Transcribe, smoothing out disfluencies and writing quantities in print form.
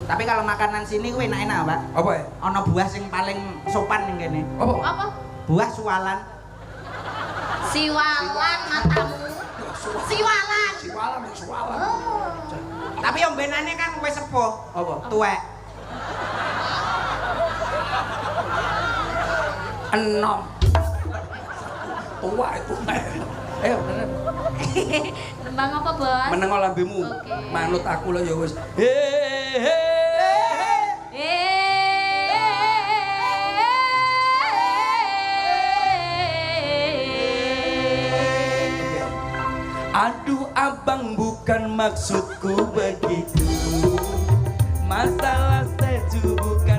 Tapi kalau makanan sini kuwi enak-enak, Pak. Apa ya? Ana buah sing paling sopan ning kene. Apa? Apa? Buah suwalan. Siwalan matamu. Siwalan. Siwalan. Oh. Tapi ombenane kan wis sepuh. Apa? Tuwek. Enom. Tua itu. Ayo, bener. Nembang apa, Bos? Meneng lambemu. Oke. Manut aku lah ya wis. He. Aduh abang bukan maksudku begitu. Masalah seju bukan